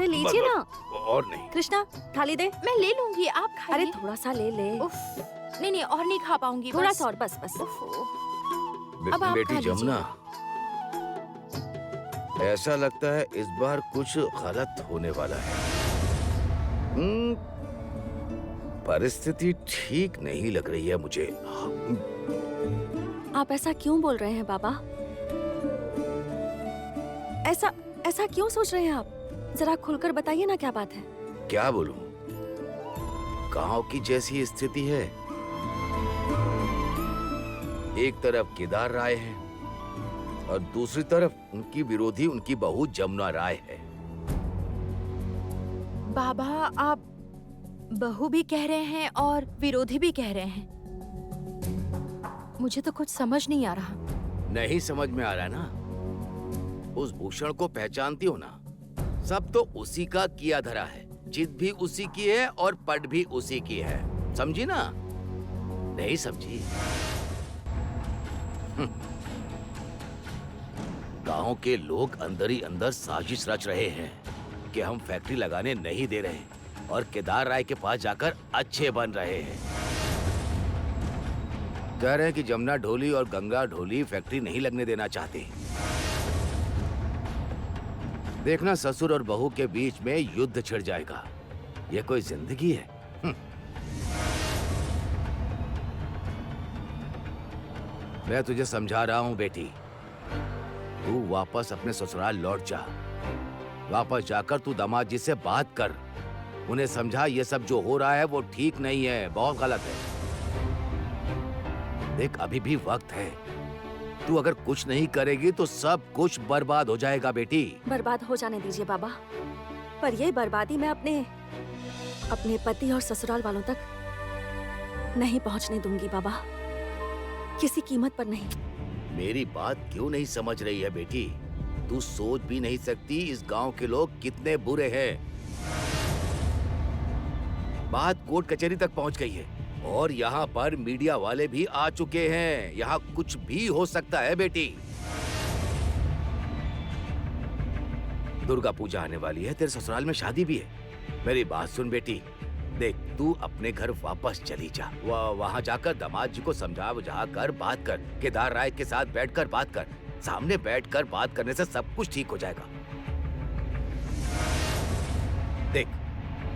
अरे लीजिए ना। और नहीं। कृष्णा थाली दे। मैं ले लूंगी, आप खाइए। अरे थोड़ा सा ले ले। उफ, नहीं और नहीं खा पाऊंगी। थोड़ा बस। सा और, बस बस। अब आप बेटी खा लीजिए। जमुना, ऐसा लगता है इस बार कुछ गलत होने वाला है। परिस्थिति ठीक नहीं लग रही है मुझे। आप ऐसा क्यों बोल रहे हैं बाबा? ऐसा क्यों सोच रहे हैं आप? जरा खुलकर बताइए ना, क्या बात है? क्या बोलूं? गांव की जैसी स्थिति है। एक तरफ केदार राय है और दूसरी तरफ उनकी विरोधी उनकी बहू जमुना राय है। बाबा, आप बहू भी कह रहे हैं और विरोधी भी कह रहे हैं। मुझे तो कुछ समझ नहीं आ रहा। नहीं समझ में आ रहा ना? उस भूषण को पहचानती हो ना? सब तो उसी का किया धरा है। जिद भी उसी की है और पट भी उसी की है। समझी ना? नहीं समझी? गांव के लोग अंदर ही अंदर साजिश रच रहे हैं कि हम फैक्ट्री लगाने नहीं दे रहे और केदार राय के पास जाकर अच्छे बन रहे हैं। कह रहे हैं कि जमुना ढोली और गंगा ढोली फैक्ट्री नहीं लगने देना चाहते। देखना, ससुर और बहू के बीच में युद्ध छिड़ जाएगा। ये कोई जिंदगी है? मैं तुझे समझा रहा हूं बेटी, तू वापस अपने ससुराल लौट जा। वापस जाकर तू दामाद जी से बात कर। उन्हें समझा ये सब जो हो रहा है वो ठीक नहीं है, बहुत गलत है। देख, अभी भी वक्त है। तू अगर कुछ नहीं करेगी तो सब कुछ बर्बाद हो जाएगा बेटी। बर्बाद हो जाने दीजिए बाबा, पर ये बर्बादी मैं अपने पति और ससुराल वालों तक नहीं पहुंचने दूंगी बाबा, किसी कीमत पर नहीं। मेरी बात क्यों नहीं समझ रही है बेटी? तू सोच भी नहीं सकती इस गांव के लोग कितने बुरे हैं। बात कोर्ट कचहरी तक पहुंच गई है और यहाँ पर मीडिया वाले भी आ चुके हैं। यहाँ कुछ भी हो सकता है बेटी। दुर्गा पूजा आने वाली है, तेरे ससुराल में शादी भी है। मेरी बात सुन बेटी, देख तू अपने घर वापस चली जा। वहाँ जाकर दामाद जी को समझा बुझा कर बात कर। केदार राय के साथ बैठकर बात कर। सामने बैठकर बात करने से सब कुछ ठीक हो जाएगा। देख,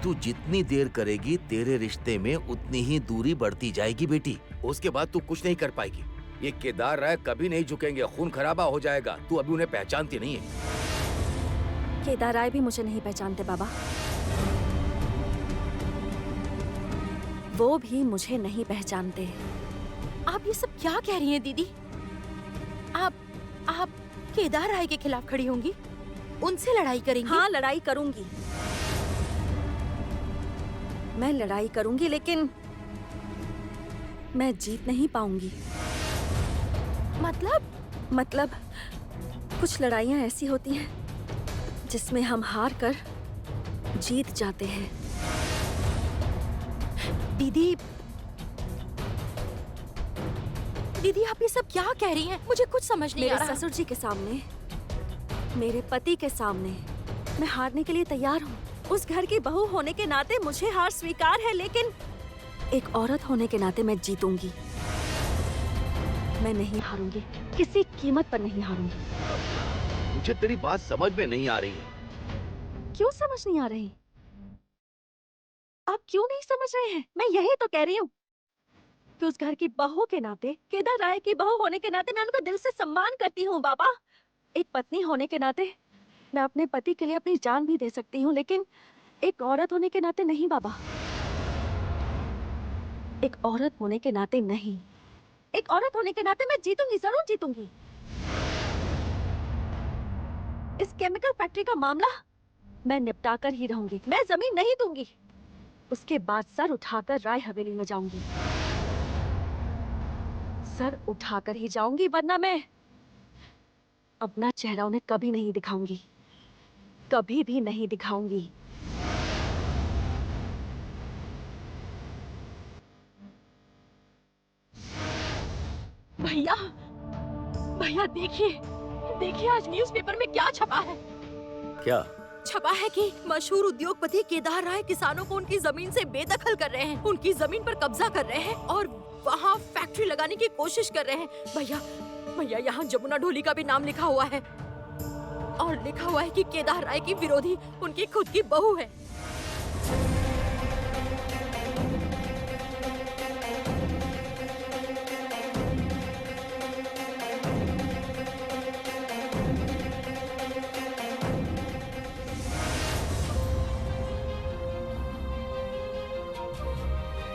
तू जितनी देर करेगी तेरे रिश्ते में उतनी ही दूरी बढ़ती जाएगी बेटी। उसके बाद तू कुछ नहीं कर पाएगी। ये केदार राय कभी नहीं झुकेंगे, खून खराबा हो जाएगा। तू अभी उन्हें पहचानती नहीं है। केदार राय भी मुझे नहीं पहचानते बाबा, वो भी मुझे नहीं पहचानते। आप ये सब क्या कह रही हैं दीदी? आप केदार राय के खिलाफ खड़ी होंगी? उनसे लड़ाई करेंगी? हाँ, लड़ाई करूंगी। मैं लड़ाई करूंगी, लेकिन मैं जीत नहीं पाऊंगी। मतलब कुछ लड़ाइयाँ ऐसी होती हैं जिसमें हम हार कर जीत जाते हैं। दीदी आप ये सब क्या कह रही हैं? मुझे कुछ समझ नहीं आ रहा। मेरे ससुर जी के सामने, मेरे पति के सामने मैं हारने के लिए तैयार हूँ। उस घर की बहू होने के नाते मुझे हार स्वीकार है, लेकिन एक औरत होने के नाते मैं जीतूंगी। मैं नहीं हारूंगी, किसी कीमत पर नहीं हारूंगी। मुझे तेरी बात समझ में नहीं आ रही है। क्यों समझ नहीं आ रही? आप क्यों नहीं समझ रहे हैं? मैं यही तो कह रही हूँ कि उस घर की बहू के नाते, केदार राय की बहू होने के नाते मैं उनका दिल से सम्मान करती हूँ बाबा। एक पत्नी होने के नाते मैं अपने पति के लिए अपनी जान भी दे सकती हूँ, लेकिन एक औरत होने के नाते नहीं बाबा। एक औरत होने के नाते नहीं। एक औरत होने के नाते मैं जीतूंगी, जरूर जीतूंगी। इस केमिकल फैक्ट्री का मामला मैं निपटा कर ही रहूंगी। मैं जमीन नहीं दूंगी। उसके बाद सर उठाकर राय हवेली में जाऊंगी। सर उठाकर ही जाऊंगी, वरना मैं अपना चेहरा उन्हें कभी नहीं दिखाऊंगी, कभी भी नहीं दिखाऊंगी। भैया, भैया देखिए, देखिए आज न्यूज़पेपर में क्या छपा है। क्या? छपा है कि मशहूर उद्योगपति केदार राय किसानों को उनकी जमीन से बेदखल कर रहे हैं, उनकी जमीन पर कब्जा कर रहे हैं और वहाँ फैक्ट्री लगाने की कोशिश कर रहे हैं। भैया भैया, यहाँ जमुना ढोली का भी नाम लिखा हुआ है और लिखा हुआ है कि केदार राय की विरोधी उनकी खुद की बहू है।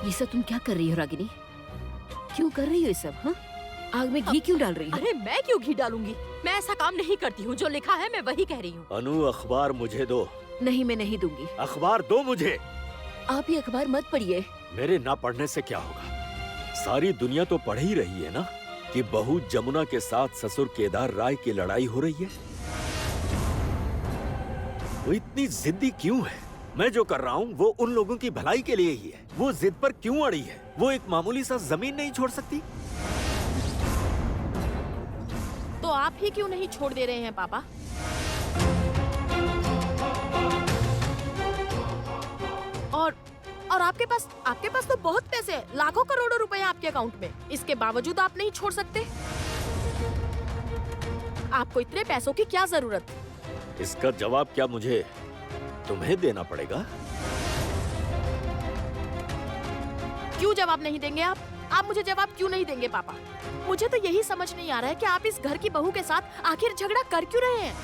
ये सब तुम क्या कर रही हो रागिनी? क्यों कर रही हो ये सब? हाँ, आग में घी क्यों डाल रही हो? अरे मैं क्यों घी डालूंगी? मैं ऐसा काम नहीं करती हूँ, जो लिखा है मैं वही कह रही हूँ। अनु, अखबार मुझे दो। नहीं, मैं नहीं दूंगी। अखबार दो मुझे। आप ये अखबार मत पढ़िए। मेरे ना पढ़ने से क्या होगा? सारी दुनिया तो पढ़ ही रही है ना कि बहू जमुना के साथ ससुर केदार राय की लड़ाई हो रही है। वो इतनी जिद्दी क्यों है? मैं जो कर रहा हूँ वो उन लोगों की भलाई के लिए ही है। वो जिद पर क्यों अड़ी है? वो एक मामूली सा जमीन नहीं छोड़ सकती? तो आप ही क्यों नहीं छोड़ दे रहे हैं पापा? और आपके पास तो बहुत पैसे हैं, लाखों करोड़ों रुपए हैं आपके अकाउंट में। इसके बावजूद आप नहीं छोड़ सकते? आपको इतने पैसों की क्या जरूरत? इसका जवाब क्या मुझे तुम्हें देना पड़ेगा? क्यों जवाब नहीं देंगे आप? आप मुझे जवाब क्यों नहीं देंगे पापा? मुझे तो यही समझ नहीं आ रहा है कि आप इस घर की बहू के साथ आखिर झगड़ा कर क्यों रहे हैं?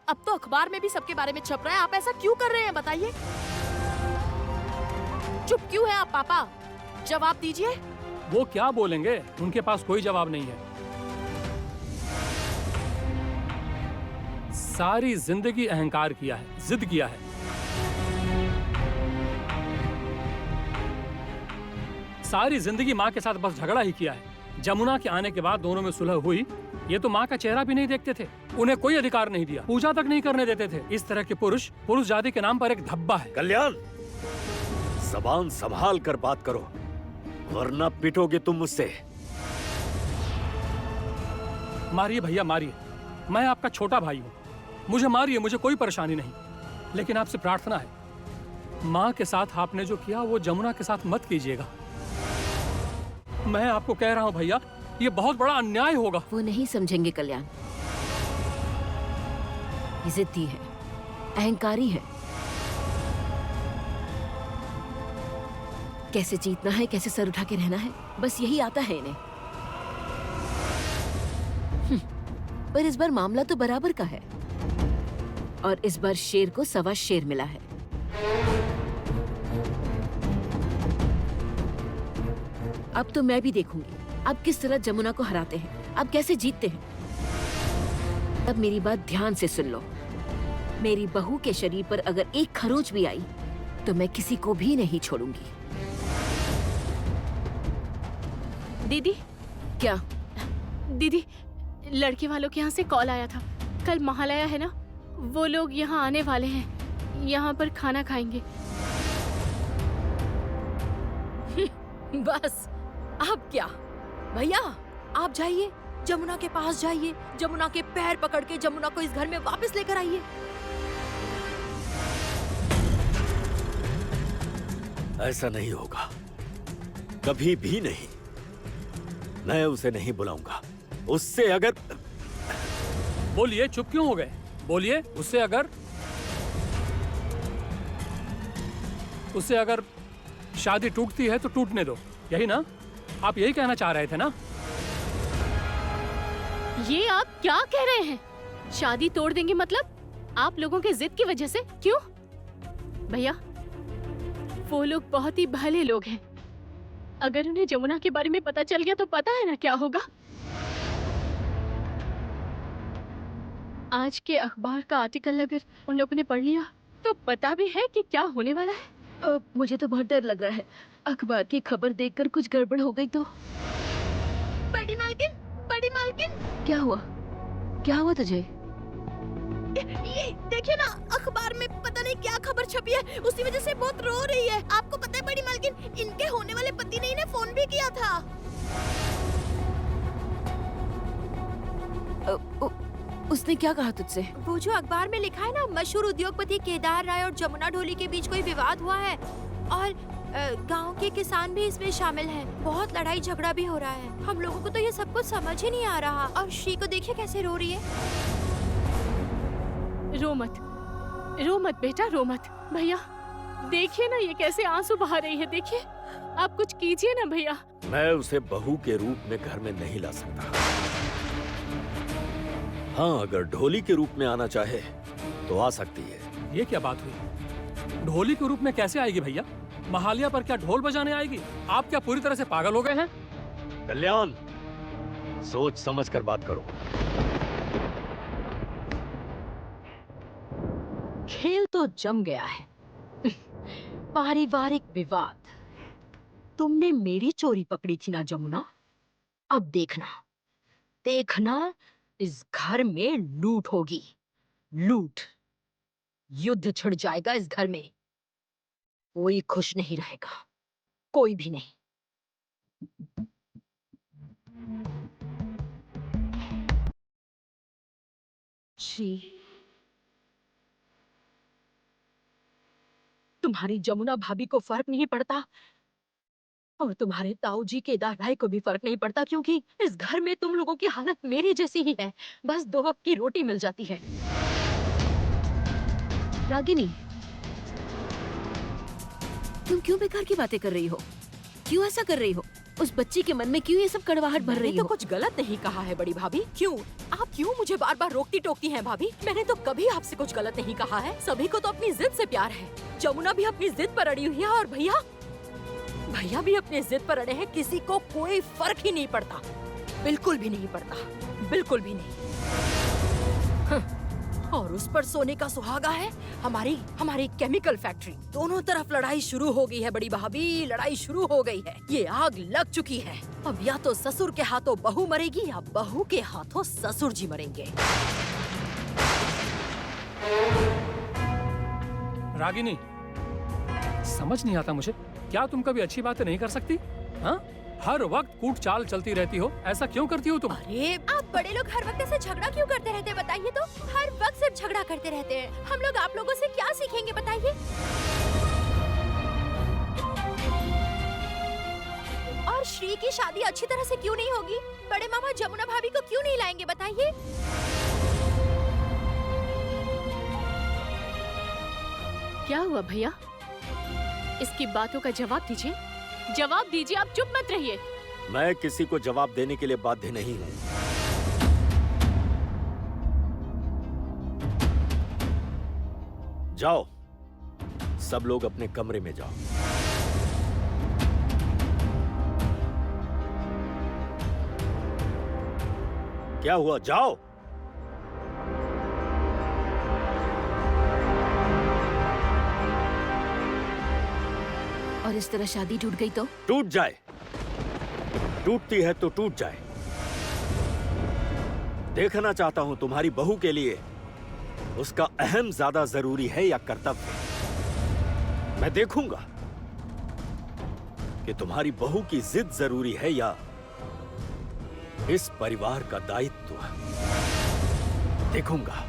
अब तो अखबार में भी सबके बारे में छप रहा है, आप ऐसा क्यों कर रहे हैं बताइए? चुप क्यों है आप पापा? जवाब दीजिए। वो क्या बोलेंगे? उनके पास कोई जवाब नहीं है। सारी जिंदगी अहंकार किया है, जिद किया है। सारी जिंदगी माँ के साथ बस झगड़ा ही किया है। जमुना के आने के बाद दोनों में सुलह हुई, ये तो माँ का चेहरा भी नहीं देखते थे, उन्हें कोई अधिकार नहीं दिया, पूजा तक नहीं करने देते थे। इस तरह के पुरुष जाति के नाम पर एक धब्बा है। कल्याण, जबान संभाल कर बात करो, वरना पिटोगे तुम मुझसे। मारिए भैया मारिए, मैं आपका छोटा भाई हूँ, मुझे मारिए, मुझे कोई परेशानी नहीं। लेकिन आपसे प्रार्थना है, माँ के साथ आपने जो किया वो जमुना के साथ मत कीजिएगा। मैं आपको कह रहा हूँ भैया, ये बहुत बड़ा अन्याय होगा। वो नहीं समझेंगे कल्याण। ये जिद्दी है, अहंकारी है। कैसे जीतना है, कैसे सर उठा के रहना है, बस यही आता है इन्हें। पर इस बार मामला तो बराबर का है और इस बार शेर को सवा शेर मिला है। अब तो मैं भी देखूंगी अब किस तरह जमुना को हराते हैं, अब कैसे जीतते हैं। अब मेरी बात ध्यान से सुन लो, मेरी बहू के शरीर पर अगर एक खरोंच भी आई तो मैं किसी को भी नहीं छोड़ूंगी। दीदी, क्या? दीदी, लड़के वालों के यहाँ से कॉल आया था। कल महालया है ना, वो लोग यहाँ आने वाले हैं, यहाँ पर खाना खाएंगे। बस अब क्या भैया, आप जाइए, जमुना के पास जाइए, जमुना के पैर पकड़ के जमुना को इस घर में वापस लेकर आइए। ऐसा नहीं होगा, कभी भी नहीं। मैं उसे नहीं बुलाऊंगा। उससे अगर बोलिए, चुप क्यों हो गए? बोलिए, उससे अगर शादी टूटती है तो टूटने दो, यही ना? आप यही कहना चाह रहे थे ना? ये आप क्या कह रहे हैं? शादी तोड़ देंगे मतलब? आप लोगों के जिद की वजह से? क्यों? भैया, वो लोग बहुत ही भले लोग हैं। अगर उन्हें जमुना के बारे में पता चल गया तो पता है ना क्या होगा। आज के अखबार का आर्टिकल अगर उन लोगों ने पढ़ लिया तो पता भी है कि क्या होने वाला है। मुझे तो बहुत डर लग रहा है, अखबार की खबर देखकर कुछ गड़बड़ हो गई तो। बड़ी मालकिन, बड़ी मालकिन, क्या हुआ? क्या हुआ तुझे? ये देखिए ना, अखबार में पता नहीं क्या खबर छपी है, उसी वजह से बहुत रो रही है। आपको पता है बड़ी मालकिन, इनके होने वाले पति ने इन्हें फोन भी किया था। उसने क्या कहा तुझसे? वो जो अखबार में लिखा है ना, मशहूर उद्योगपति केदार राय और जमुना ढोली के बीच कोई विवाद हुआ है और गांव के किसान भी इसमें शामिल हैं। बहुत लड़ाई झगड़ा भी हो रहा है। हम लोगों को तो ये सब कुछ समझ ही नहीं आ रहा। और श्री को देखिए कैसे रो रही है। रो मत बेटा, रो मत। भैया देखिए ना, ये कैसे आंसू बहा रही है। देखिए, आप कुछ कीजिए ना भैया। मैं उसे बहू के रूप में घर में नहीं ला सकता। हाँ, अगर ढोली के रूप में आना चाहे तो आ सकती है। ये क्या बात हुई? ढोली के रूप में कैसे आएगी भैया? महालिया पर क्या ढोल बजाने आएगी? आप क्या पूरी तरह से पागल हो गए हैं? कल्याण, सोच समझ कर बात करो। खेल तो जम गया है। पारिवारिक विवाद। तुमने मेरी चोरी पकड़ी थी ना जमुना, अब देखना इस घर में लूट होगी। लूट, युद्ध छिड़ जाएगा इस घर में। कोई खुश नहीं रहेगा, कोई भी नहीं। जी, तुम्हारी जमुना भाभी को फर्क नहीं पड़ता और तुम्हारे ताऊ जी केदार राय को भी फर्क नहीं पड़ता, क्योंकि इस घर में तुम लोगों की हालत मेरी जैसी ही है। बस 2 वक्त की रोटी मिल जाती है। रागिनी, तुम क्यों बेकार की बातें कर रही हो? क्यों ऐसा कर रही हो? उस बच्ची के मन में क्यों ये सब कड़वाहट भर रही हो? मैंने तो कुछ गलत नहीं कहा है बड़ी भाभी। क्यों आप क्यों मुझे बार बार रोकती टोकती हैं भाभी? मैंने तो कभी आपसे कुछ गलत नहीं कहा है। सभी को तो अपनी जिद से प्यार है। जमुना भी अपनी जिद पर अड़ी हुई है और भैया भी अपनी जिद पर अड़े हैं। किसी को कोई फर्क ही नहीं पड़ता, बिल्कुल भी नहीं पड़ता, बिल्कुल भी नहीं। और उस पर सोने का सुहागा है हमारी केमिकल फैक्ट्री। दोनों तरफ लड़ाई शुरू हो गई है बड़ी भाभी, लड़ाई शुरू हो गई है। ये आग लग चुकी है। अब या तो ससुर के हाथों बहू मरेगी या बहू के हाथों ससुर जी मरेंगे। रागिनी, समझ नहीं आता मुझे, क्या तुम कभी अच्छी बातें नहीं कर सकती? हाँ, हर वक्त कूट चाल चलती रहती हो, ऐसा क्यों करती हो तुम? अरे आप बड़े लोग हर वक्त ऐसे झगड़ा क्यों करते रहते हैं बताइए तो? हर वक्त सिर्फ झगड़ा करते रहते हैं। हम लोग आप लोगों से क्या सीखेंगे बताइए? और श्री की शादी अच्छी तरह से क्यों नहीं होगी? बड़े मामा जमुना भाभी को क्यों नहीं लाएंगे बताइए? क्या हुआ भैया? इसकी बातों का जवाब दीजिए, जवाब दीजिए। आप चुप मत रहिए। मैं किसी को जवाब देने के लिए बाध्य नहीं हूँ। जाओ, सब लोग अपने कमरे में जाओ। क्या हुआ? जाओ। और इस तरह शादी टूट गई तो? टूट जाए, टूटती है तो टूट जाए। देखना चाहता हूं तुम्हारी बहू के लिए उसका अहम ज्यादा जरूरी है या कर्तव्य। मैं देखूंगा कि तुम्हारी बहू की जिद जरूरी है या इस परिवार का दायित्व। देखूंगा।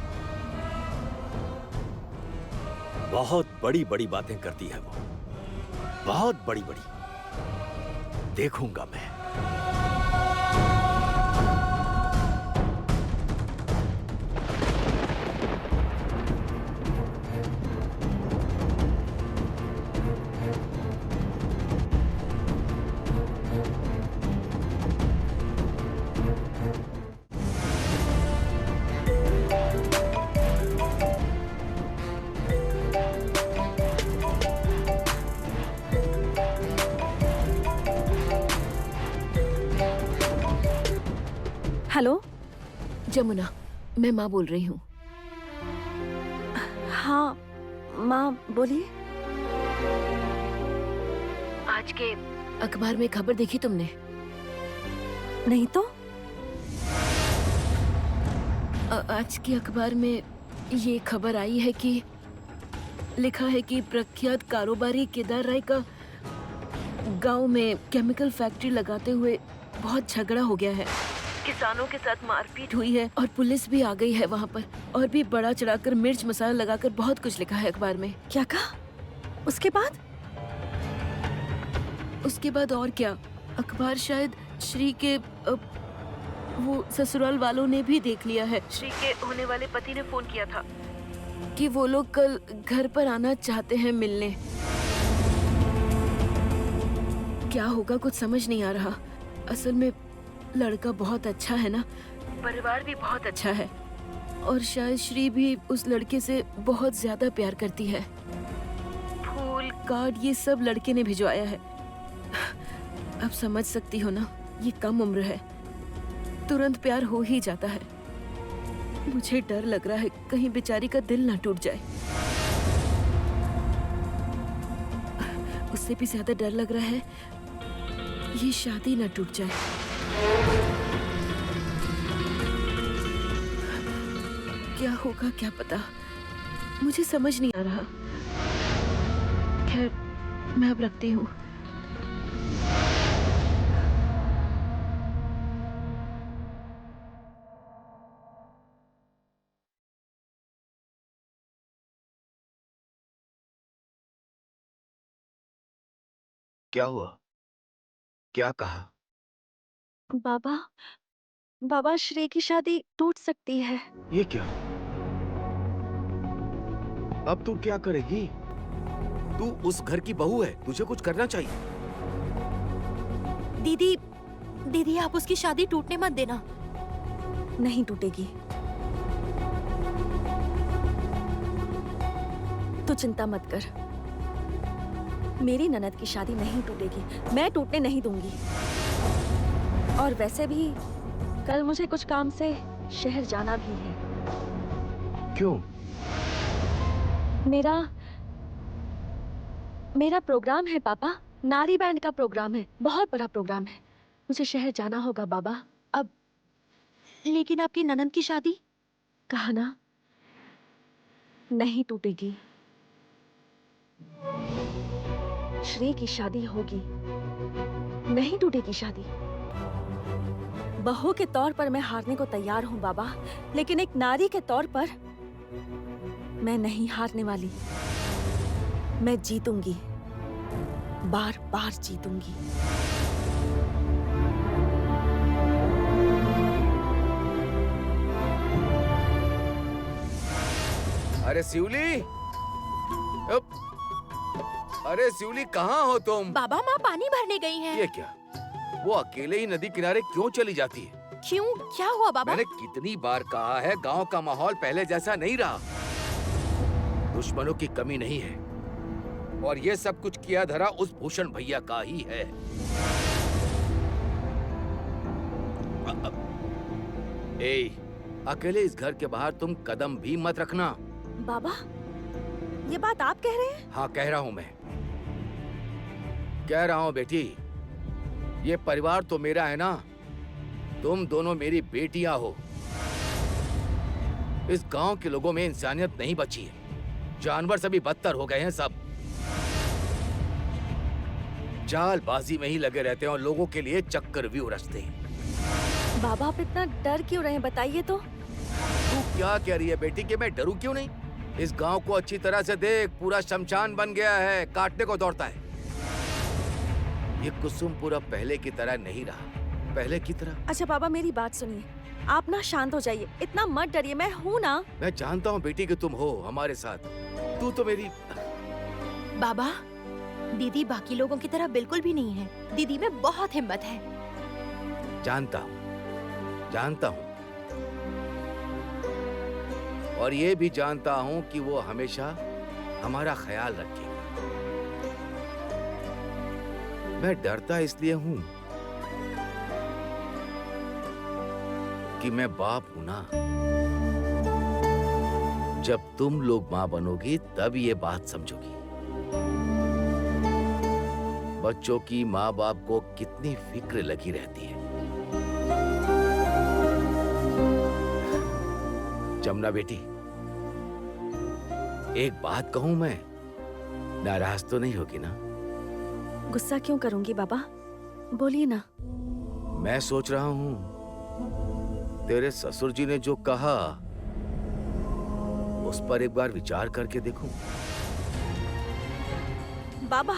बहुत बड़ी बड़ी बातें करती है वो, बहुत बड़ी बड़ी। देखूंगा मैं। हेलो जमुना, मैं माँ बोल रही हूँ। हाँ माँ बोलिए। आज के अखबार में खबर देखी तुमने? नहीं तो? आज के अखबार में ये खबर आई है कि लिखा है कि प्रख्यात कारोबारी केदार राय का गांव में केमिकल फैक्ट्री लगाते हुए बहुत झगड़ा हो गया है। किसानों के साथ मारपीट हुई है और पुलिस भी आ गई है वहाँ पर, और भी बड़ा चढ़ाकर मिर्च मसाला लगाकर बहुत कुछ लिखा है अखबार में। क्या कहा? उसके बाद? उसके बाद और क्या, अखबार शायद श्री के वो ससुराल वालों ने भी देख लिया है। श्री के होने वाले पति ने फोन किया था कि वो लोग कल घर पर आना चाहते हैं मिलने। क्या होगा कुछ समझ नहीं आ रहा। असल में लड़का बहुत अच्छा है ना, परिवार भी बहुत अच्छा है, और शायद श्री भी उस लड़के से बहुत ज्यादा प्यार करती है। फूल कार्ड ये सब लड़के ने भिजवाया है। अब समझ सकती हो ना, ये कम उम्र है, तुरंत प्यार हो ही जाता है। मुझे डर लग रहा है कहीं बेचारी का दिल ना टूट जाए। उससे भी ज्यादा डर लग रहा है ये शादी ना टूट जाए। क्या होगा क्या पता, मुझे समझ नहीं आ रहा। खैर मैं अब रखती हूँ। क्या हुआ? क्या कहा? बाबा, बाबा श्री की शादी टूट सकती है। ये क्या? अब तू क्या करेगी? तू उस घर की बहू है, तुझे कुछ करना चाहिए। दीदी, दीदी आप उसकी शादी टूटने मत देना। नहीं टूटेगी। तू चिंता मत कर, मेरी ननद की शादी नहीं टूटेगी, मैं टूटने नहीं दूंगी। और वैसे भी कल मुझे कुछ काम से शहर जाना भी है। क्यों? मेरा प्रोग्राम है पापा, नारी बैंड का प्रोग्राम है, बहुत बड़ा प्रोग्राम है। मुझे शहर जाना होगा बाबा अब। लेकिन आपकी ननद की शादी? कहा ना, नहीं टूटेगी। श्री की शादी होगी, नहीं टूटेगी शादी। बहू के तौर पर मैं हारने को तैयार हूं बाबा, लेकिन एक नारी के तौर पर मैं नहीं हारने वाली। मैं जीतूंगी, बार बार जीतूंगी। अरे शिवली, अरे शिवली कहाँ हो तुम? बाबा माँ पानी भरने गई हैं। ये क्या? वो अकेले ही नदी किनारे क्यों चली जाती है? क्यों, क्या हुआ बाबा? मैंने कितनी बार कहा है, गांव का माहौल पहले जैसा नहीं रहा। दुश्मनों की कमी नहीं है, और ये सब कुछ किया धरा उस भूषण भैया का ही है। अकेले इस घर के बाहर तुम कदम भी मत रखना। बाबा, ये बात आप कह रहे हैं? हाँ कह रहा हूँ, मैं कह रहा हूँ बेटी, ये परिवार तो मेरा है ना, तुम दोनों मेरी बेटियां हो। इस गांव के लोगों में इंसानियत नहीं बची है, जानवर से भी बदतर हो गए हैं सब। चालबाजी में ही लगे रहते हैं और लोगों के लिए चक्रव्यूह रचते हैं। बाबा आप इतना डर क्यों रहे हैं, बताइए तो। तू क्या कह रही है बेटी कि मैं डरूं क्यों नहीं? इस गांव को अच्छी तरह से देख, पूरा शमशान बन गया है, काटने को दौड़ता है। ये कुसुमपुरा पहले की तरह नहीं रहा, पहले की तरह। अच्छा बाबा मेरी बात सुनिए, आप ना शांत हो जाइए, इतना मत डरिए, मैं हूँ ना। मैं जानता हूँ बेटी कि तुम हो हमारे साथ, तू तो मेरी। बाबा, दीदी बाकी लोगों की तरह बिल्कुल भी नहीं है, दीदी में बहुत हिम्मत है। जानता हूँ, जानता हूँ, और ये भी जानता हूँ कि वो हमेशा हमारा ख्याल रखेगी। मैं डरता इसलिए हूँ कि मैं बाप हूं ना। जब तुम लोग मां बनोगी तब ये बात समझोगी। बच्चों की माँ बाप को कितनी फिक्र लगी रहती है। जमुना बेटी, एक बात कहूं मैं, नाराज तो नहीं होगी ना? गुस्सा क्यों करूंगी बाबा, बोलिए ना। मैं सोच रहा हूं तेरे ससुर जी ने जो कहा उस पर एक बार विचार करके देखूं। बाबा,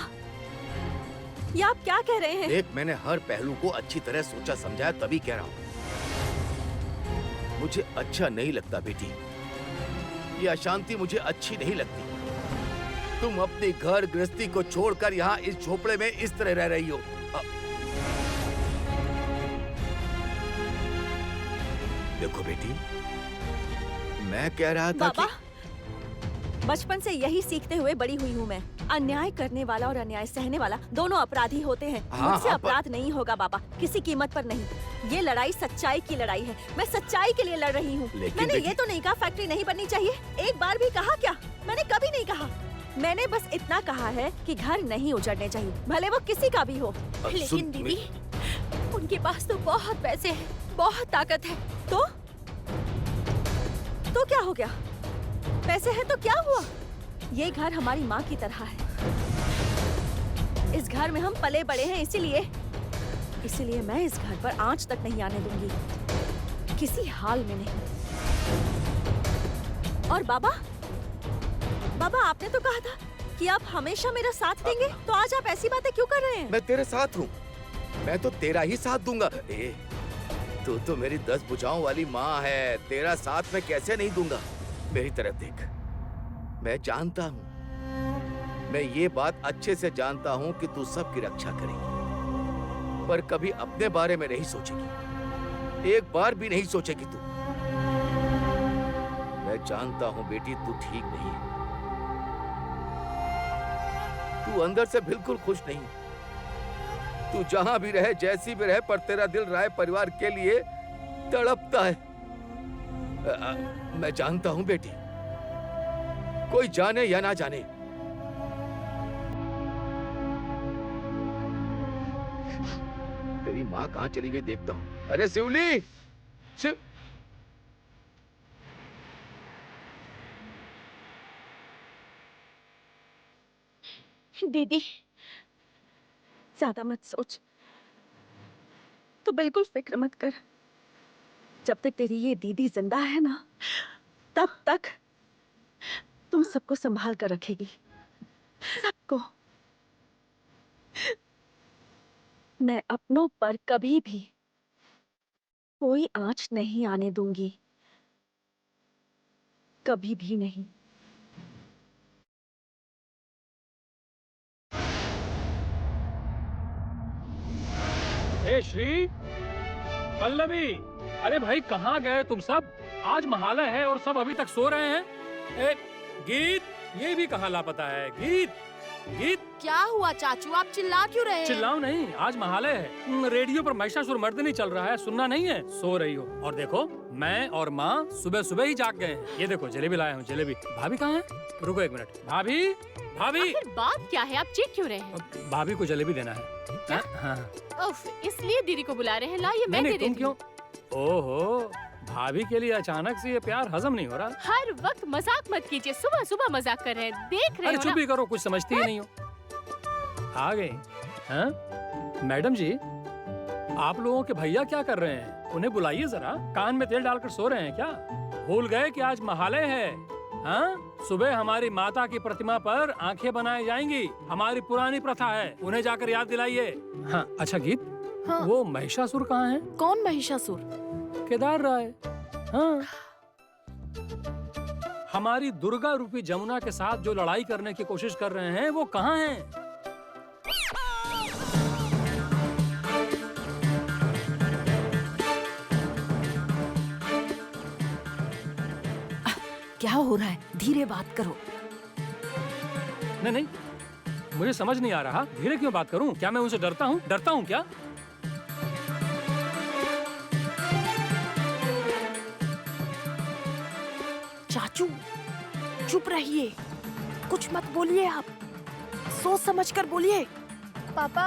ये आप क्या कह रहे हैं? देख, मैंने हर पहलू को अच्छी तरह सोचा समझाया, तभी कह रहा हूँ। मुझे अच्छा नहीं लगता बेटी, ये अशांति मुझे अच्छी नहीं लगती। तुम अपनी घर गृहस्थी को छोड़कर यहाँ इस झोपड़े में इस तरह रह रही हो। देखो बेटी, मैं कह रहा था बाबा, कि बचपन से यही सीखते हुए बड़ी हुई हूँ मैं। अन्याय करने वाला और अन्याय सहने वाला दोनों अपराधी होते हैं। हाँ, मुझसे हाँ, अपराध नहीं होगा बाबा, किसी कीमत पर नहीं। ये लड़ाई सच्चाई की लड़ाई है। मैं सच्चाई के लिए लड़ रही हूँ। लेकिन मैंने बेटी- ये तो नहीं कहा फैक्ट्री नहीं बननी चाहिए। एक बार भी कहा क्या? मैंने कभी नहीं कहा। मैंने बस इतना कहा है कि घर नहीं उजड़ने चाहिए, भले वो किसी का भी हो। लेकिन दीदी, उनके पास तो बहुत पैसे हैं, बहुत ताकत है। तो क्या हो गया? पैसे हैं तो क्या हुआ? ये घर हमारी माँ की तरह है। इस घर में हम पले बड़े हैं, इसीलिए मैं इस घर पर आंच तक नहीं आने दूंगी, किसी हाल में नहीं। और बाबा, आपने तो कहा था कि आप हमेशा मेरा साथ देंगे, तो आज आप ऐसी बातें क्यों कर रहे हैं? मैं तेरे साथ हूँ, मैं तो तेरा ही साथ दूंगा। तू तो मेरी 10 भुजाओं वाली माँ है, तेरा साथ मैं कैसे नहीं दूंगा। मेरी तरफ देख, मैं जानता हूँ, मैं ये बात अच्छे से जानता हूँ कि तू सबकी रक्षा करेगी, पर कभी अपने बारे में नहीं सोचेगी, एक बार भी नहीं सोचेगी तू। मैं जानता हूँ बेटी, तू ठीक नहीं है, तू अंदर से बिल्कुल खुश नहीं। तू जहां भी रहे, जैसी भी रहे, पर तेरा दिल राय परिवार के लिए तड़पता है। मैं जानता हूं बेटी, कोई जाने या ना जाने, तेरी माँ कहाँ चली गई देखता हूँ। अरे शिवली, शिव दीदी, ज्यादा मत सोच, तो बिल्कुल फिक्र मत कर। जब तक तेरी ये दीदी जिंदा है ना, तब तक तुम सबको संभाल कर रखेगी, सबको। मैं अपनों पर कभी भी कोई आंच नहीं आने दूंगी, कभी भी नहीं। ए श्री, पल्लवी, अरे भाई कहाँ गए तुम सब? आज महालय है और सब अभी तक सो रहे हैं। ए, गीत, ये भी कहाँ लापता है? गीत, गीत, क्या हुआ चाचू, आप चिल्ला क्यों रहे हैं? चिल्लाओ नहीं, आज महालय है। रेडियो पर महिषासुर मर्दिनी चल रहा है, सुनना नहीं है? सो रही हो। और देखो, मैं और माँ सुबह सुबह ही जाग गए हैं। ये देखो जलेबी लाया हूँ, जलेबी। भाभी कहाँ है? रुको एक मिनट। भाभी, भाभी, आखिर बात क्या है? आप चेक क्यों रहे हैं? भाभी को जलेबी देना है। हाँ, उफ, इसलिए दीदी को बुला रहे हैं। लाइए मैं नहीं दे तुम देती हूँ। क्यों? ओहो, भाभी के लिए अचानक से ये प्यार हजम नहीं हो रहा। हर वक्त मजाक मत कीजिए, सुबह सुबह मजाक कर रहे हैं, देख रहे अरे हो चुप ना? ही करो, कुछ समझती ही नहीं हो। आ गई? हाँ? मैडम जी, आप लोगों के भैया क्या कर रहे हैं? उन्हें बुलाइए जरा। कान में तेल डालकर सो रहे हैं क्या? भूल गए कि आज महालय है? हाँ? सुबह हमारी माता की प्रतिमा पर आंखें बनाई जाएंगी, हमारी पुरानी प्रथा है, उन्हें जाकर याद दिलाइए। हाँ, अच्छा गीत, हाँ। वो महिषासुर कहाँ है? कौन महिषासुर? केदार राय। हाँ, हमारी दुर्गा रूपी जमुना के साथ जो लड़ाई करने की कोशिश कर रहे हैं, वो कहाँ हैं? क्या हो रहा है? धीरे बात करो। नहीं नहीं, मुझे समझ नहीं आ रहा, धीरे क्यों बात करूं? क्या मैं उनसे डरता हूं? डरता हूं क्या? चाचू चुप रहिए, कुछ मत बोलिए, आप सोच समझ कर बोलिए। पापा,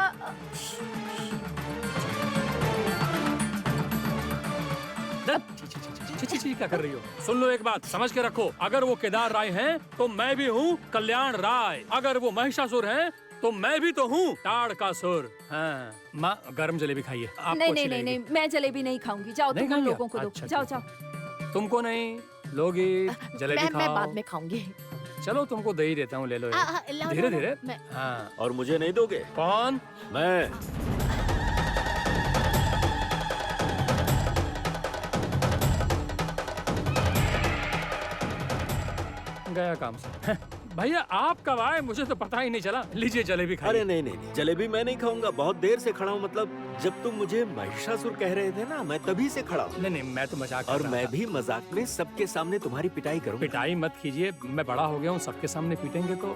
छी क्या कर रही हो? सुन लो एक बात, समझ के रखो, अगर वो केदार राय हैं तो मैं भी हूँ कल्याण राय, अगर वो महिषासुर हैं तो मैं भी तो हूँ ताड़ का सुर। हाँ माँ गर्म जलेबी खाइए, आपको नहीं अच्छी नहीं नहीं लगेगी। नहीं, मैं जलेबी नहीं खाऊंगी। जाओ नहीं तुम उन खाएंगे? लोगों को दो। अच्छा, जाओ अच्छा। जाओ। तुमको नहीं लोगी जलेबी मैं खाओ। बाद में खाऊंगी। चलो तुमको दे ही देता हूँ, ले लो ये। धीरे धीरे। हाँ और मुझे नहीं दोगे? कौन? मैं। गया काम से। भैया आप कब आए मुझे तो पता ही नहीं चला। लीजिए जलेबी खाइए। अरे नहीं नहीं नहीं, जलेबी मैं नहीं खाऊंगा। बहुत देर से खड़ा हूँ। मतलब जब तुम मुझे महिषासुर कह रहे थे ना, मैं तभी से खड़ा हूँ। नहीं नहीं, मैं तो मजाक कर और रहा मैं था। भी मजाक में सबके सामने तुम्हारी पिटाई करूँ। पिटाई मत कीजिए, मैं बड़ा हो गया हूँ, सबके सामने पीटेंगे तो।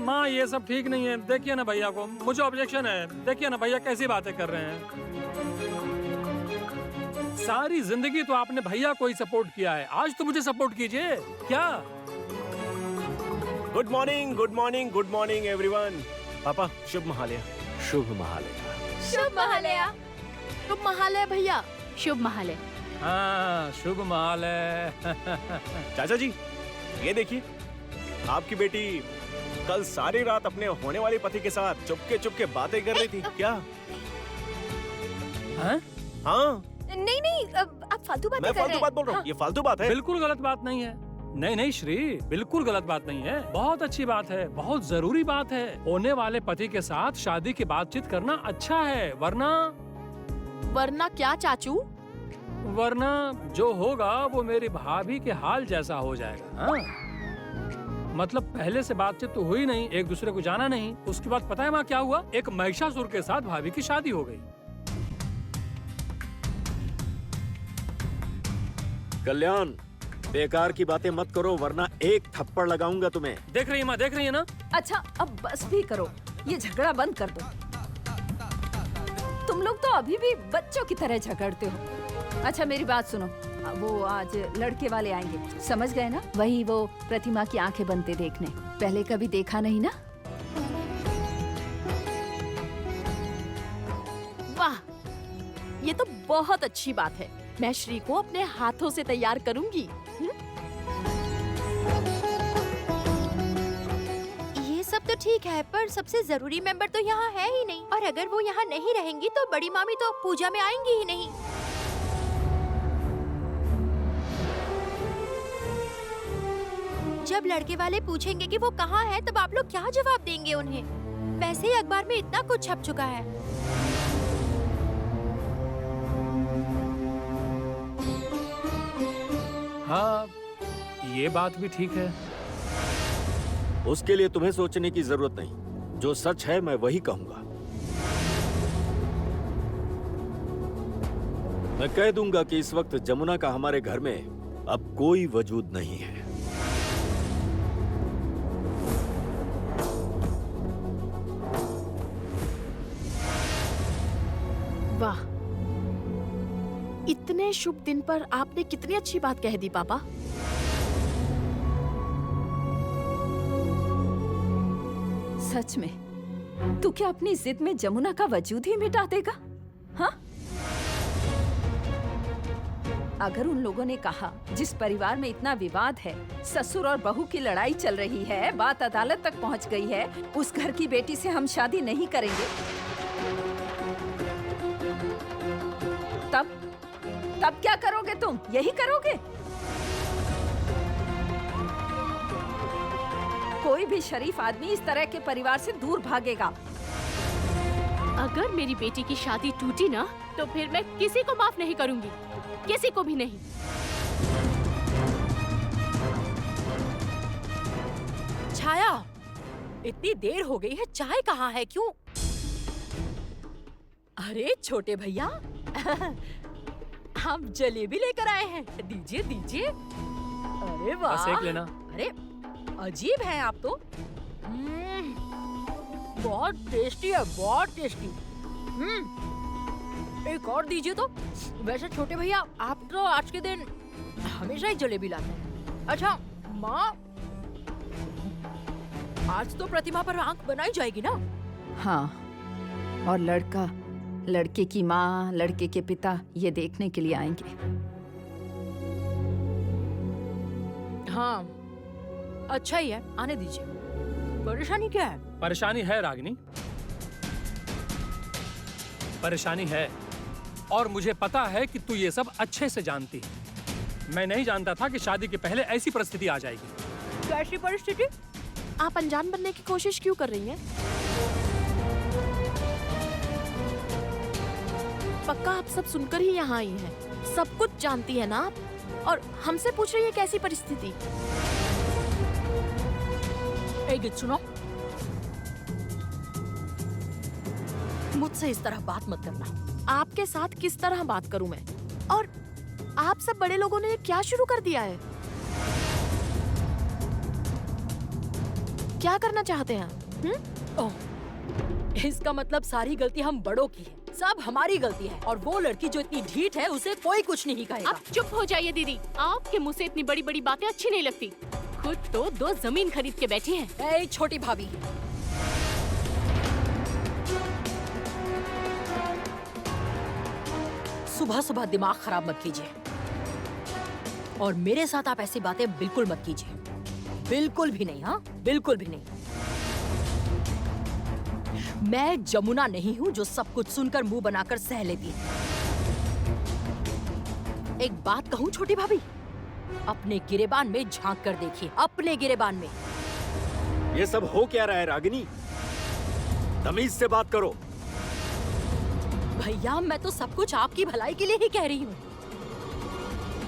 माँ ये सब ठीक नहीं है। देखिए ना भैया को, मुझे ऑब्जेक्शन है। देखिए ना भैया कैसी बातें कर रहे हैं। सारी जिंदगी तो आपने भैया को ही सपोर्ट किया है, आज तो मुझे सपोर्ट कीजिए। क्या? Good morning everyone. पापा शुभ महालय। शुभ महालय। शुभ महालया। शुभ महालय भैया। शुभ महालय। हाँ शुभ महालय। चाचा जी ये देखिए, आपकी बेटी कल सारी रात अपने होने वाले पति के साथ चुपके चुपके बातें कर रही थी क्या? हाँ? हाँ नहीं नहीं, आप फालतू बातें मैं कर रहे फालतू हैं। बात बोल रहा हूँ। ये फालतू बात है। बिल्कुल गलत बात नहीं है। नहीं नहीं श्री, बिल्कुल गलत बात नहीं है। बहुत अच्छी बात है, बहुत जरूरी बात है। होने वाले पति के साथ शादी की बातचीत करना अच्छा है, वरना क्या चाचू? वरना जो होगा वो मेरी भाभी के हाल जैसा हो जाएगा। हाँ? मतलब पहले से बातचीत तो हुई नहीं, एक दूसरे को जाना नहीं। उसके बाद पता है माँ क्या हुआ? एक महिषासुर के साथ भाभी की शादी हो गई। कल्याण, बेकार की बातें मत करो वरना एक थप्पड़ लगाऊंगा तुम्हें। देख रही है माँ, देख रही है ना? अच्छा अब बस भी करो, ये झगड़ा बंद कर दो। तुम लोग तो अभी भी बच्चों की तरह झगड़ते हो। अच्छा मेरी बात सुनो, वो आज लड़के वाले आएंगे, समझ गए ना? वही वो प्रतिमा की आंखें बनते देखने। पहले कभी देखा नहीं ना? वाह, ये तो बहुत अच्छी बात है। मैं श्री को अपने हाथों से तैयार करूंगी। ये सब तो ठीक है, पर सबसे जरूरी मेंबर तो यहाँ है ही नहीं। और अगर वो यहाँ नहीं रहेंगी तो बड़ी मामी तो पूजा में आएंगी ही नहीं। जब लड़के वाले पूछेंगे कि वो कहाँ है, तब आप लोग क्या जवाब देंगे उन्हें? वैसे ही अखबार में इतना कुछ छप चुका है। हाँ ये बात भी ठीक है। उसके लिए तुम्हें सोचने की जरूरत नहीं। जो सच है मैं वही कहूंगा। मैं कह दूंगा कि इस वक्त जमुना का हमारे घर में अब कोई वजूद नहीं है। वाह, इतने शुभ दिन पर आपने कितनी अच्छी बात कह दी पापा। सच में तू क्या अपनी जिद में जमुना का वजूद ही मिटा देगा? हाँ? अगर उन लोगों ने कहा जिस परिवार में इतना विवाद है, ससुर और बहू की लड़ाई चल रही है, बात अदालत तक पहुंच गई है, उस घर की बेटी से हम शादी नहीं करेंगे, तब क्या करोगे तुम? यही करोगे? कोई भी शरीफ आदमी इस तरह के परिवार से दूर भागेगा। अगर मेरी बेटी की शादी टूटी ना, तो फिर मैं किसी को माफ नहीं करूंगी, किसी को भी नहीं। छाया, इतनी देर हो गई है, चाय कहाँ है? क्यों? अरे छोटे भैया, हम जलेबी लेकर आए हैं। दीजिए दीजिए। अरे वाह, बस एक लेना। अरे अजीब है आप तो। बहुत टेस्टी है, बहुत टेस्टी। एक और दीजिए तो। वैसे छोटे भैया, आप तो आज के दिन हमेशा ही जलेबी लाते हैं। अच्छा माँ, आज तो प्रतिमा पर आंख बनाई जाएगी ना? हाँ, और लड़के की माँ, लड़के के पिता ये देखने के लिए आएंगे। हाँ, अच्छा ही है, आने दीजिए। परेशानी क्या है? परेशानी है रागिनी, परेशानी है, और मुझे पता है कि तू ये सब अच्छे से जानती है। मैं नहीं जानता था कि शादी के पहले ऐसी परिस्थिति आ जाएगी। कैसी परिस्थिति? आप अनजान बनने की कोशिश क्यों कर रही हैं? पक्का आप सब सुनकर ही यहाँ आई हैं। सब कुछ जानती है ना आप? और हमसे पूछ रही है कैसी परिस्थिति? एक गीत सुनो, मुझसे इस तरह बात मत करना। आपके साथ किस तरह बात करूं मैं? और आप सब बड़े लोगों ने ये क्या शुरू कर दिया है? क्या करना चाहते हैं? ओह, इसका मतलब सारी गलती हम बड़ों की है, सब हमारी गलती है, और वो लड़की जो इतनी ढीठ है उसे कोई कुछ नहीं कहेगा। आप चुप हो जाइए दीदी, आपके मुंह से इतनी बड़ी बड़ी बातें अच्छी नहीं लगती। खुद तो 2 जमीन खरीद के बैठी हैं। ए छोटी भाभी, सुबह सुबह दिमाग खराब मत कीजिए, और मेरे साथ आप ऐसी बातें बिल्कुल मत कीजिए, बिल्कुल भी नहीं। हाँ, बिल्कुल भी नहीं। मैं जमुना नहीं हूँ जो सब कुछ सुनकर मुंह बनाकर सह लेती है। एक बात कहूँ छोटी भाभी, अपने गिरेबान में झांक कर देखिए, अपने गिरेबान में। ये सब हो क्या रहा है रागिनी? तमीज से बात करो। भैया, मैं तो सब कुछ आपकी भलाई के लिए ही कह रही हूँ।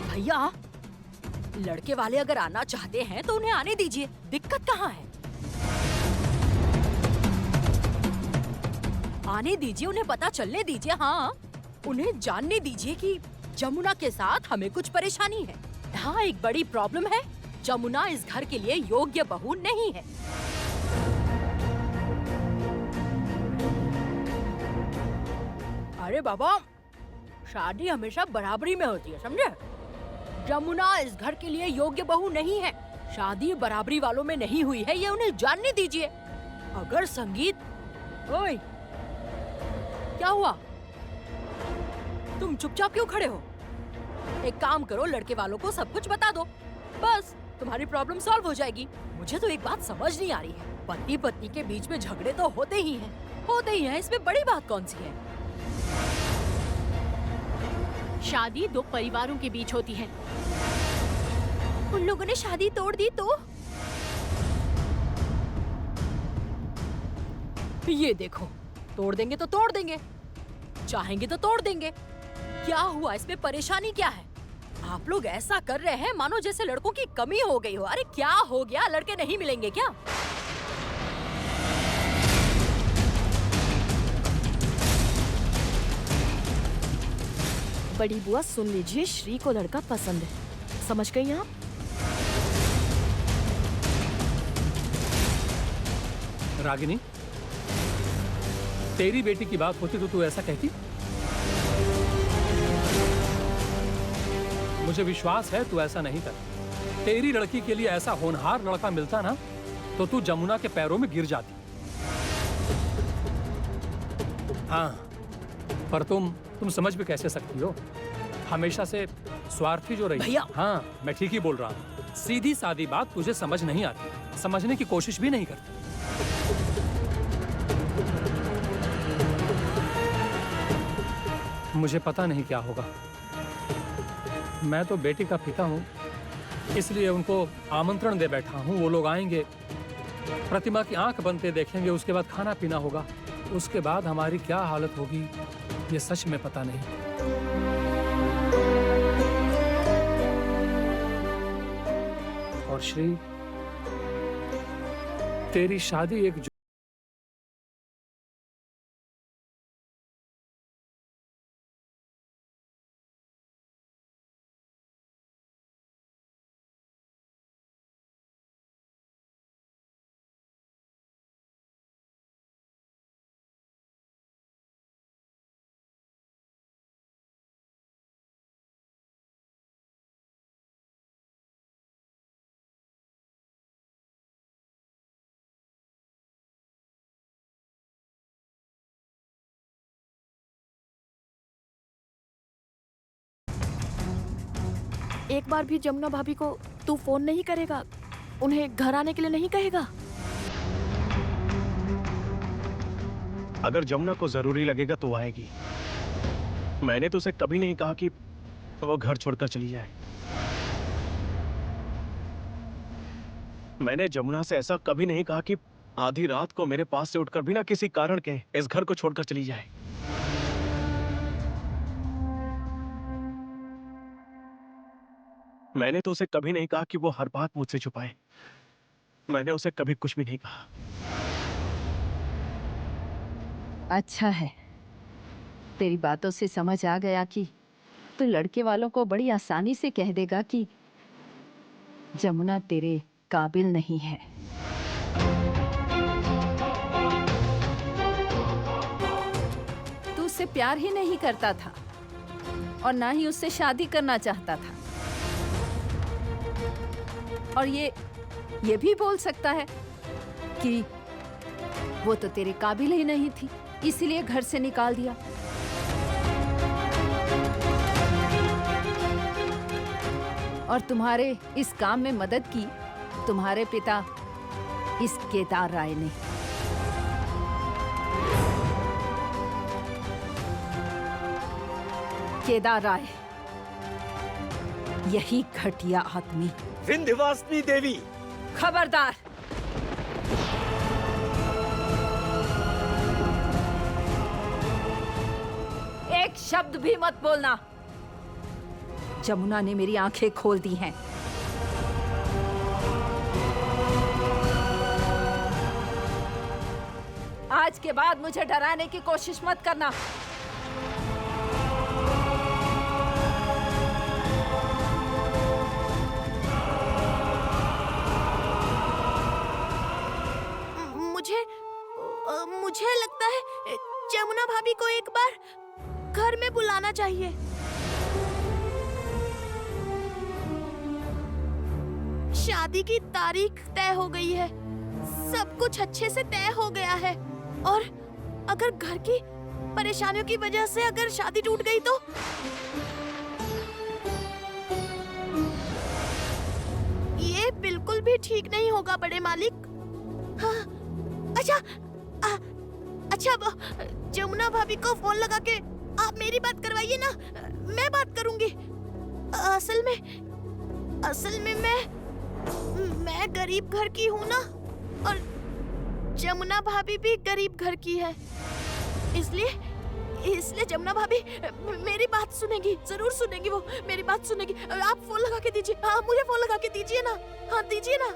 भैया, लड़के वाले अगर आना चाहते हैं तो उन्हें आने दीजिए, दिक्कत कहाँ है? आने दीजिए, उन्हें पता चलने दीजिए। हाँ, उन्हें जानने दीजिए कि जमुना के साथ हमें कुछ परेशानी है। हाँ, एक बड़ी प्रॉब्लम है, जमुना इस घर के लिए योग्य बहू नहीं है। अरे बाबा, शादी हमेशा बराबरी में होती है, समझे? जमुना इस घर के लिए योग्य बहू नहीं है। शादी बराबरी वालों में नहीं हुई है, ये उन्हें जानने दीजिए। अगर संगीत, ओए, क्या हुआ? तुम चुपचाप क्यों खड़े हो? एक काम करो, लड़के वालों को सब कुछ बता दो, बस तुम्हारी प्रॉब्लम सॉल्व हो जाएगी। मुझे तो एक बात समझ नहीं आ रही है, पति पत्नी के बीच में झगड़े तो होते ही हैं, इसमें बड़ी बात कौन सी है? शादी 2 परिवारों के बीच होती है। उन लोगों ने शादी तोड़ दी तो? ये देखो, तोड़ देंगे तो तोड़ देंगे, चाहेंगे तो तोड़ देंगे। क्या हुआ, इसमें परेशानी क्या है? आप लोग ऐसा कर रहे हैं मानो जैसे लड़कों की कमी हो गई हो। अरे क्या हो गया, लड़के नहीं मिलेंगे क्या? बड़ी बुआ सुन लीजिए, श्री को लड़का पसंद है, समझ गई आप? रागिनी, तेरी बेटी की बात होती तो तू ऐसा कहती? मुझे विश्वास है तू ऐसा नहीं कर। तेरी लड़की के लिए ऐसा होनहार लड़का मिलता ना तो तू जमुना के पैरों में गिर जाती। हाँ, पर तुम समझ भी कैसे सकती हो? हमेशा से स्वार्थी जो रही। भैया! हाँ, मैं ठीक ही बोल रहा हूँ। सीधी सादी बात तुझे समझ नहीं आती, समझने की कोशिश भी नहीं करती। मुझे पता नहीं क्या होगा। मैं तो बेटी का पिता हूँ, इसलिए उनको आमंत्रण दे बैठा हूँ। वो लोग आएंगे, प्रतिमा की आंख बनते देखेंगे, उसके बाद खाना पीना होगा। उसके बाद हमारी क्या हालत होगी ये सच में पता नहीं। और श्री, तेरी शादी एक एक बार भी जमुना भाभी को तू फोन नहीं करेगा? उन्हें घर आने के लिए नहीं कहेगा? अगर जमुना को जरूरी लगेगा तो आएगी। मैंने तो उसे कभी नहीं कहा कि वो घर छोड़कर चली जाए। मैंने जमुना से ऐसा कभी नहीं कहा कि आधी रात को मेरे पास से उठकर बिना किसी कारण के इस घर को छोड़कर चली जाए। मैंने तो उसे कभी नहीं कहा कि वो हर बात मुझसे छुपाए। मैंने उसे कभी कुछ भी नहीं कहा। अच्छा है, तेरी बातों से समझ आ गया कि तू लड़के वालों को बड़ी आसानी से कह देगा कि जमुना तेरे काबिल नहीं है। तू उससे प्यार ही नहीं करता था और ना ही उससे शादी करना चाहता था। और ये भी बोल सकता है कि वो तो तेरे काबिल ही नहीं थी, इसलिए घर से निकाल दिया। और तुम्हारे इस काम में मदद की तुम्हारे पिता इस केदार राय ने। केदार राय, यही घटिया आदमी। विंध्यवासिनी देवी, खबरदार! एक शब्द भी मत बोलना। जमुना ने मेरी आंखें खोल दी हैं। आज के बाद मुझे डराने की कोशिश मत करना। मुझे लगता है जमुना भाभी को एक बार घर में बुलाना चाहिए। शादी की तारीख तय हो गई है, सब कुछ अच्छे से तय हो गया है, और अगर घर की परेशानियों की वजह से अगर शादी टूट गई तो ये बिल्कुल भी ठीक नहीं होगा बड़े मालिक। हाँ, अच्छा जमुना भाभी को फोन लगा के आप मेरी बात करवाइए ना, मैं बात करूंगी। असल में मैं गरीब घर की हूँ ना, और जमुना भाभी भी गरीब घर की है, इसलिए जमुना भाभी मेरी बात सुनेगी, जरूर सुनेगी, वो मेरी बात सुनेगी। आप फोन लगा के दीजिए। हाँ, मुझे फोन लगा के दीजिए ना। हाँ, दीजिए ना।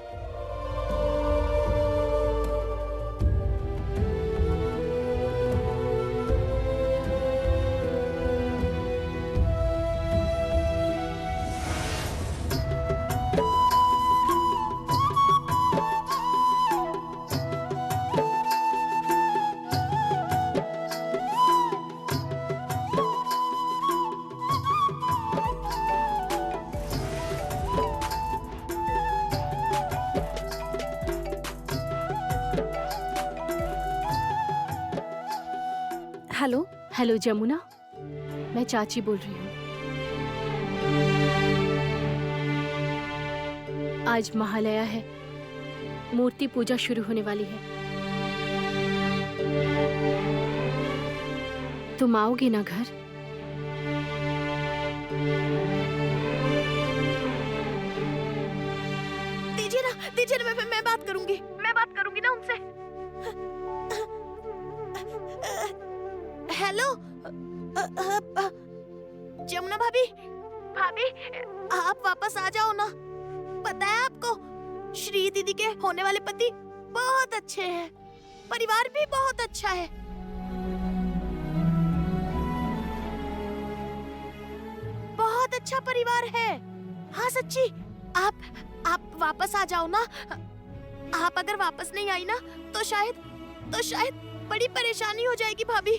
हेलो। हेलो जमुना, मैं चाची बोल रही हूँ। आज महालया है, मूर्ति पूजा शुरू होने वाली है। तुम आओगे ना घर? दीजिए ना, मैं बात करूंगी ना उनसे। हेलो जमुना भाभी, आप वापस आ जाओ ना। पता है आपको, श्री दीदी के होने वाले पति बहुत अच्छे हैं, परिवार भी बहुत अच्छा है। बहुत अच्छा परिवार है। हाँ सच्ची, आप वापस आ जाओ ना। आप अगर वापस नहीं आई ना तो शायद बड़ी परेशानी हो जाएगी भाभी।